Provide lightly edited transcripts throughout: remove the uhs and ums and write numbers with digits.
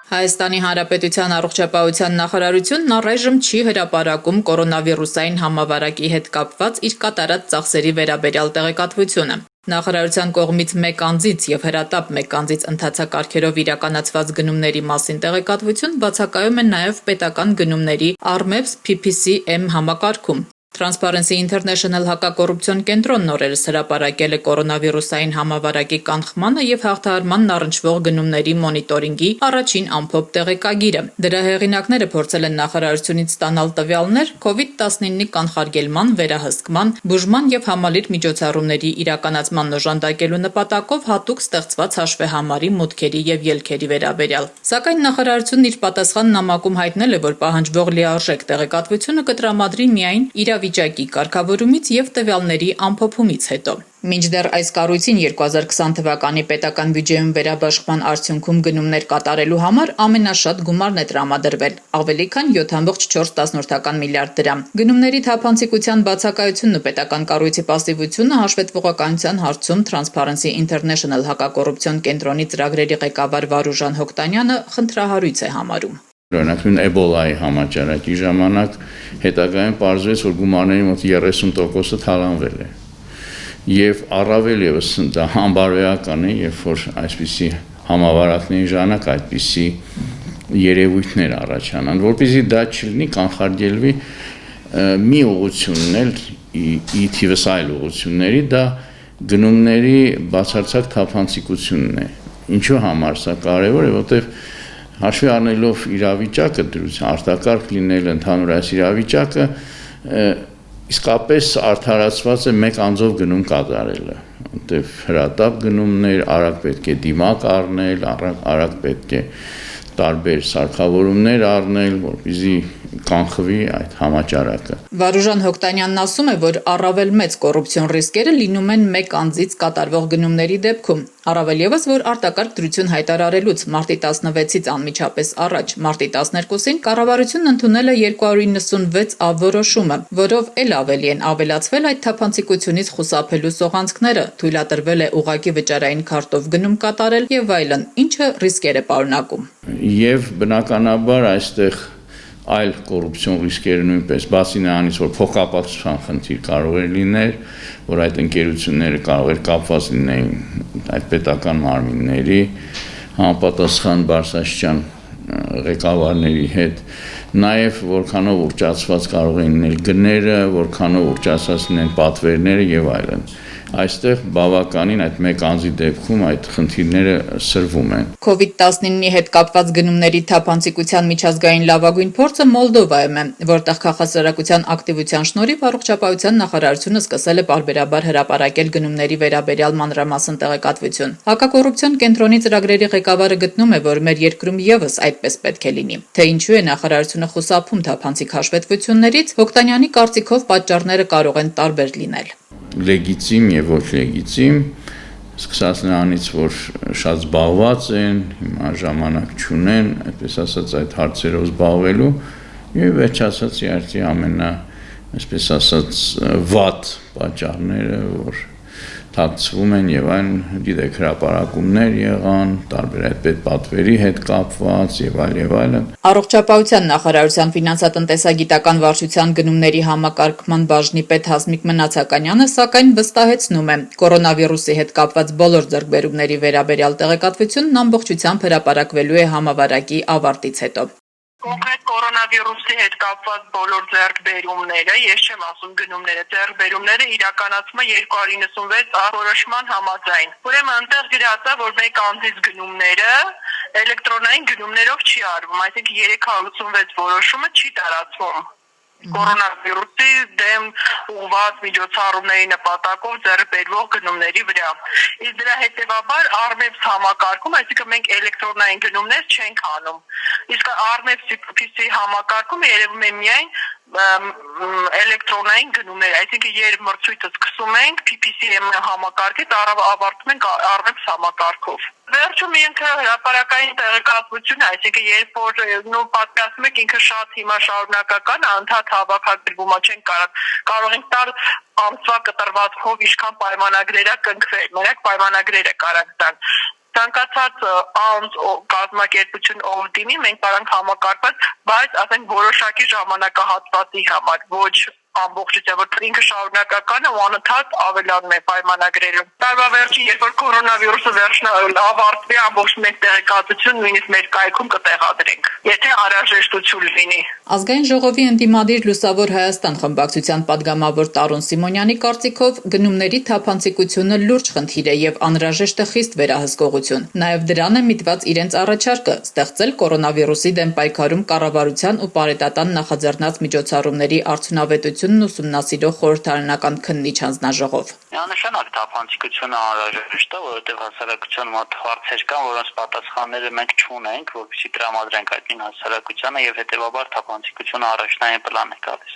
Հայաստանի Հանրապետության առողջապահության նախարարությունն առայժմ չի հրապարակում կորոնավիրուսային համավարակի հետ կապված իր կատարած ծախսերի վերաբերյալ տեղեկատվությունը։ Նախարարության կողմից մեկ անձից եւ հրատապ մեկ անձից ընթացակարգերով իրականացված գնումների մասին տեղեկատվություն բացակայում է նաեւ պետական գնումների Armeps PPC-M համակարգում։ Transparency International հակակոռուպցիոն կենտրոնն օրերս հրապարակել է կորոնավիրուսային համավարակի կանխմանը եւ հաղթահարմանն առնչվող գնումների մոնիտորինգի առաջին ամփոփ տեղեկագիրը։ Դրա հեղինակները փորձել են նախարարությունից ստանալ տվյալներ COVID-19-ի կանխարգելման, վերահսկման, բուժման եւ համալիր միջոցառումների իրականացման օժանդակելու նպատակով հատուկ ստեղծված հաշվեհամարի մուտքերի եւ ելքերի վերաբերյալ։ Սակայն նախարարությունն իր պատասխան նամակում հայտնել է, որ պահանջվող լիարժեք տեղեկատվությունը կտրամադրի միայն իրավիճակի կարգավորումից եւ տվյալների ամփոփումից հետո։ Մինչդեռ այս կառույցին 2020 թվականի պետական բյուջեում վերաբաշխման արդյունքում գնումներ կատարելու համար ամենաշատ գումարն է տրամադրվել՝ ավելի քան 7.4 միլիարդ դրամ։ Գնումների թափանցիկության բացակայությունն ու պետական կառույցի պասիվությունը հաշվետվողականության հարցում Transparency International հակակոռուպցիոն կենտրոնի ծրագրերի ղեկավար Վարուժան Հոկտանյանը խնդրահարույց է համարում։ Օրինակ Էբոլայի համաճարակի ժամանակ հետագայում պարզվեց, որ գումարների մոտ 30%-ը թալանվել է։ Եվ առավել եւս դա անբարոյական է, երբ որ այսպիսի համավարակների ժամանակ այդպիսի երևույթներ առաջանան, որպեսզի դա չլինի կանխարգելվի մի ուղղությունն էլ ի թիվս այլ ուղղությունների, դա գնումների բացարձակ թափանցիկությունն է։ Ինչու համար սա կարևոր է, որտեղ հաշվի առնելով իրավիճակը, դրության արտակարգ լինել ընդհանուր այս իրավիճակը, իսկապես արդարացված է մեկ անձով գնում կատարելը, որտեղ հրատապ գնումներ արագ պետք է դիմակ առնել, արագ պետք է տարբեր սարքավորումներ առնել, որպեսզի կանխվի այդ համաճարակը։ Վարուժան Հոկտանյանն ասում է, որ առավել մեծ կոռուպցիոն ռիսկերը լինում են մեկ անձից կատարվող գնումների դեպքում։ Առավել եւս, որ արտակարգ դրություն հայտարարելուց մարտի 16-ից անմիջապես առաջ մարտի 12-ին կառավարությունն ընդունել է 296 որոշումը, որով էլ ավելի են ավելացվել այդ թափանցիկությունից խուսափելու սողանցքները, թույլատրվել է ուղղակի վճարային քարտով գնում կատարել եւ այլն, ինչը ռիսկեր է պարունակում։ Եվ բնականաբար այստեղ այլ կոռուպցիոն ռիսկերը նույնպես, բացի նրանից, որ փոխկապակցության խնդիր կարող է լինել, որ այդ ընկերությունները կարող է կապված լինեն այդ պետական մարմինների համապատասխան բարձրաստիճան ղեկավարների հետ, նաև որքանով ուռճացված կարող են լինել գները, որքանով ուռճացած լինեն պատվերները եւ այլն։ Այստեղ բավականին այդ մեկ անձի դեպքում այդ խնդիրները սրվում են։ COVID-19-ի հետ կապված գնումների թափանցիկության միջազգային լավագույն փորձը Մոլդովայում է, որտեղ քաղաքասարակության ակտիվության շնորհիվ առողջապահության նախարարությունը սկսել է պարբերաբար հրապարակել գնումների վերաբերյալ մանրամասն տեղեկատվություն։ Հակակոռուպցիոն կենտրոնի ծրագրերի ղեկավարը գտնում է, որ մեր երկրում եւս այդպես պետք է լինի։ Թե ինչու է նախարարությունը խուսափում թափանցիկ հաշվետվություններից, Հոկտանյանի կարծիքով պատճառները կարող են տարբեր լինել։ Լեգիտիմ եւ ոչ լեգիտիմ, սկսած նրանից, որ շատ զբաղված են, հիմա ժամանակ չունեն, այդպես ասած այդ հարցերով զբաղվելու եւ վերջացած իհարկե այսպես ասած վատ պատճառները, որ թաքցվում են եւ այն գիտեք հրապարակումներ եղան, տարբեր այդ պետպատվերի հետ կապված եւ այլն։ Առողջապահության նախարարության ֆինանսատնտեսագիտական վարչության գնումների համակարգման բաժնի պետ Հասմիկ Մնացականյանը սակայն վստահեցնում է, կորոնավիրուսի հետ կապված բոլոր ձեռքբերումների վերաբերյալ տեղեկատվությունն ամբողջությամբ հրապարակվելու է համավարակի ավարտից հետո։ Կոնկրետ կորոնավիրուսի հետ կապված բոլոր ձեռքբերումները, ես չեմ ասում գնումները, ձեռքբերումները իրականացում է 296 որոշման համաձայն։ Ուրեմն այնտեղ գրած է, որ մեկ անձից գնումները էլեկտրոնային գնումներով չի արվում, այսինքն 386 որոշումը չի տարածվում կորոնավիրուսի դեմ ուղղված միջոցառումների նպատակով ձեռքբերվող գնումների վրա։ Իսկ դրա հետևաբար Armeps համակարգում, այսինքն մենք էլեկտրոնային գնումներ չենք անում։ Իսկ Armeps PPC համակարգում երևում է միայն էլեկտրոնային գնումներ, այսինքն երբ մրցույթը սկսում ենք PPC-M համակարգից ավարտում ենք Armeps համակարգով։ Վերջում ինքը հրապարակային տեղեկատվություն, այսինքն երբ որ պատկասում եք ինքը շատ հիմա շարունակական անդադ հավաքագրվում է, չեն կարող ենք տալ ամսվա կտրվածքով ինչքան պայմանագրեր կնքվել, մենակ պայմանագրերը կարանք տալ։ ցանկացած անձ կազմակերպություն ով դիմի մենք կարող համակարգված, բայց ասենք որոշակի ժամանակահատվածի համար, ոչ ամբողջությամբ որ ինքը շարունակական է ու անընդհատ ավելանում է պայմանագրերում։ Տարվա վերջին, երբ որ կորոնավիրուսը ավարտվի, ամբողջ մենք տեղեկատվություն նույնիսկ մեր կայքում կտեղադրենք, եթե անհրաժեշտություն լինի։ Ազգային ժողովի ընդդիմադիր Լուսավոր Հայաստան խմբակցության падգամավոր Տարոն Սիմոնյանի կարծիքով գնումների թափանցիկությունը լուրջ խնդիր է եւ անհրաժեշտ է խիստ վերահսկողություն։ Նաեւ դրան է միտված իրենց առաջարկը ստեղծել կորոնավիրուսի դեմ պայքարում կառավարության ու պարետատան նախաձեռնած միջոցառումների արդյունավետությունն ուսումնասիրող խորհրդարանական քննիչ հանձնաժողով։ Միանշանակ թափանցիկությունը անհրաժեշտ է, որովհետև հասարակության մոտ հարցեր կան, որոնց պատասխանները մենք չունենք, որպեսզի տրամադրենք այդ հասարակությանը եւ հետեւաբար թափանցիկությունը առաջնային պլան է գալիս։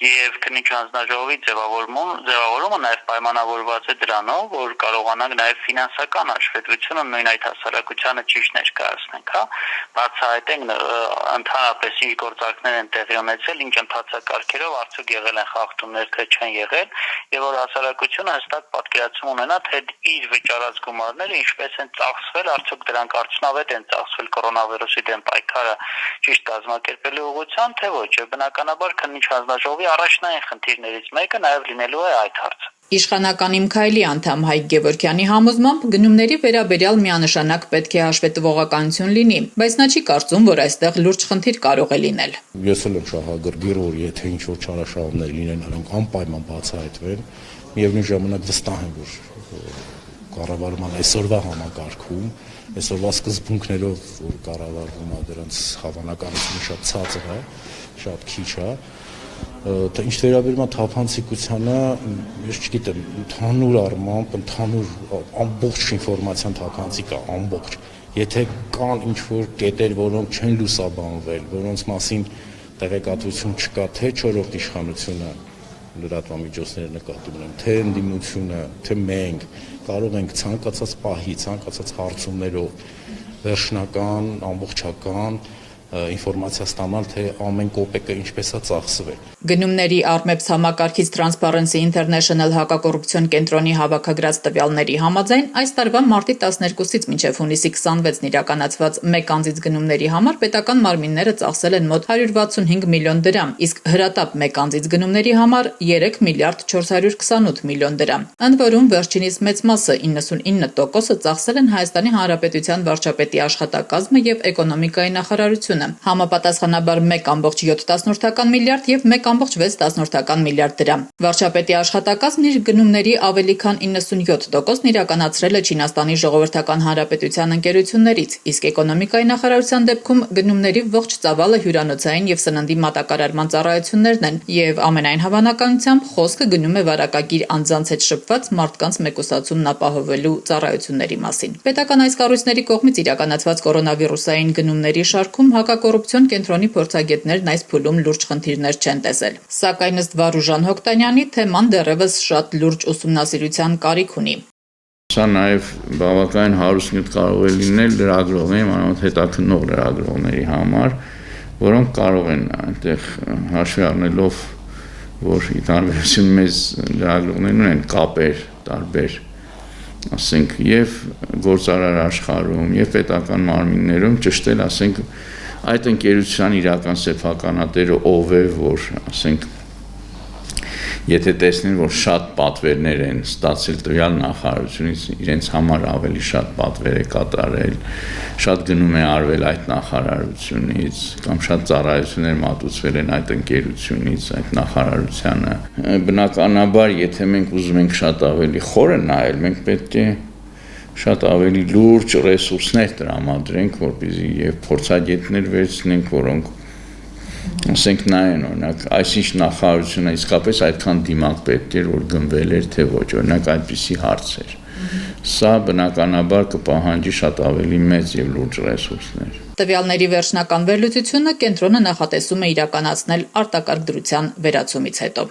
Եվ քննիչ հանձնաժողովի ձևավորումը նաեւ պայմանավորված է դրանով, որ կարողանանք նաեւ ֆինանսական հաշվետվությունը նույն այդ հասարակությանը ճիշտ ներկայացնենք, հա։ Բացահայտենք ընդհանրապես ինչ գործարքներ են տեղի ունեցել, ինչ ընթացակարգերով արդյոք եղել են խախտումներ, թե չեն եղել, եւ որ հասարակությունը հստակ պատկերացում ունենա, թե իր վճարած գումարները ինչպես են ծախսվել, արդյոք դրանք արդյունավետ են ծախսվել կորոնավիրուսի դեմ պայքարը ճիշտ կազմակերպելու ուղղությամբ, թե ոչ։ Բնականաբար քննիչ հանձնաժողովի առաջնային խնդիրներից մեկը նաեւ լինելու է այդ հարցը։ Իշխանական Իմ քայլի անդամ Հայկ Գևորգյանի համոզմամբ գնումների վերաբերյալ միանշանակ պետք է հաշվետվողականություն լինի, բայց նա չի կարծում, որ այստեղ լուրջ խնդիր կարող է լինել։ Ես էլ եմ շահագրգիռ, որ եթե ինչ-որ չարաշահումներ լինեն, նրանք անպայման բացահայտվեն, միևնույն ժամանակ վստահ եմ, որ կառավարման այսօրվա համակարգում, այսօրվա սկզբունքներով, որ կառավարվում է, դրանց հավանականությունը շատ ցածր է, շատ քիչ է։ Թե ինչ վերաբերում է թափանցիկությանը, ես չգիտեմ, ընդհանուր առմամբ, ընդհանուր ամբողջ ինֆորմացիան թափանցիկ է, ամբողջ։ Եթե կան ինչ-որ կետեր, որոնք չեն լուսաբանվել, որոնց մասին տեղեկատվություն չկա, թե չորրորդ իշխանությունը լրատվամիջոցները նկատի ունեն, թե ընդդիմությունը, թե մենք կարող ենք ցանկացած պահի, ցանկացած հարցումներով վերջնական, ամբողջական ինֆորմացիա ստանալ, թե ամեն կոպեկը ինչպես է ծախսվել։ Գնումների Armeps համակարգից Transparency International հակակոռուպցիոն կենտրոնի հավաքագրած տվյալների համաձայն այս տարվա մարտի 12-ից մինչև հունիսի 26-ն իրականացված մեկ անձից գնումների համար պետական մարմինները ծախսել են մոտ 165 միլիոն դրամ, իսկ հրատապ մեկ անձից գնումների համար 3 միլիարդ 428 միլիոն դրամ։ Ընդ որում վերջինիս մեծ մասը 99% ծախսել են Հայաստանի Հանրապետության վարչապետի աշխատակազմը եւ էկոնոմիկայի նախարարությունը։ Համապատասխանաբար 1.7 միլիարդ եւ 1.6 միլիարդ դրամ։ Վարչապետի աշխատակազմն իր գնումների ավելի քան 97%-ն իրականացրել է Չինաստանի Ժողովրդական Հանրապետության ընկերություններից, իսկ էկոնոմիկայի նախարարության դեպքում գնումների ողջ ծավալը հյուրանոցային եւ սննդի մատակարարման ծառայություններն են եւ ամենայն հավանականությամբ խոսքը գնում է վարակագիր անձանց հետ շփված մարդկանց մեկուսացումն ապահովելու ծառայությունների մասին։ Պետական այս կառույցների կողմից իրականացված կորոնավիրուսային գնումների շարքում հակակոռուպցիոն կենտրոնի փորձագետներն այս փուլում լուրջ խնդիրներ չեն տեսել։ Սակայն ըստ Վարուժան Հոկտանյանի թեման դեռևս շատ լուրջ ուսումնասիրության կարիք ունի։ Սա նաև բավական հարուստ կարող է լինել լրագրողների, մանավանդ հետաքննող լրագրողների համար, որոնք կարող են այնտեղ հաշվի առնելով, որ ի տարբերություն մեզ լրագրողներն ունեն կապեր տարբեր, ասենք, եւ գործարար աշխարհում, եւ պետական մարմիններում ճշտել, ասենք, այդ ընկերության իրական սեփականատերը ով է, որ, ասենք, եթե տեսնեն, որ շատ պատվերներ են ստացել տվյալ նախարարությունից, իրենց համար ավելի շատ պատվեր է կատարել, շատ գնում է արվել այդ նախարարությունից, կամ շատ ծառայություններ մատուցվել են այդ ընկերությունից, այդ նախարարությանը։ Բնականաբար, եթե մենք ուզում ենք շատ ավելի խորը նայել, մենք պետք է շատ ավելի լուրջ ռեսուրսներ տրամադրենք, որպեսզի եւ փորձագետներ վերցնենք, որոնք ասենք նայեն, օրինակ, այսինչ նախարարությունը իսկապես այդքան դիմակ պետք էր, որ գնվել էր, թե ոչ, օրինակ այդպիսի հարցեր։ Սա բնականաբար կպահանջի շատ ավելի մեծ եւ լուրջ ռեսուրսներ։ Տվյալների վերջնական վերլուծությունը կենտրոնը նախատեսում է իրականացնել արտակարգ դրության վերացումից հետո։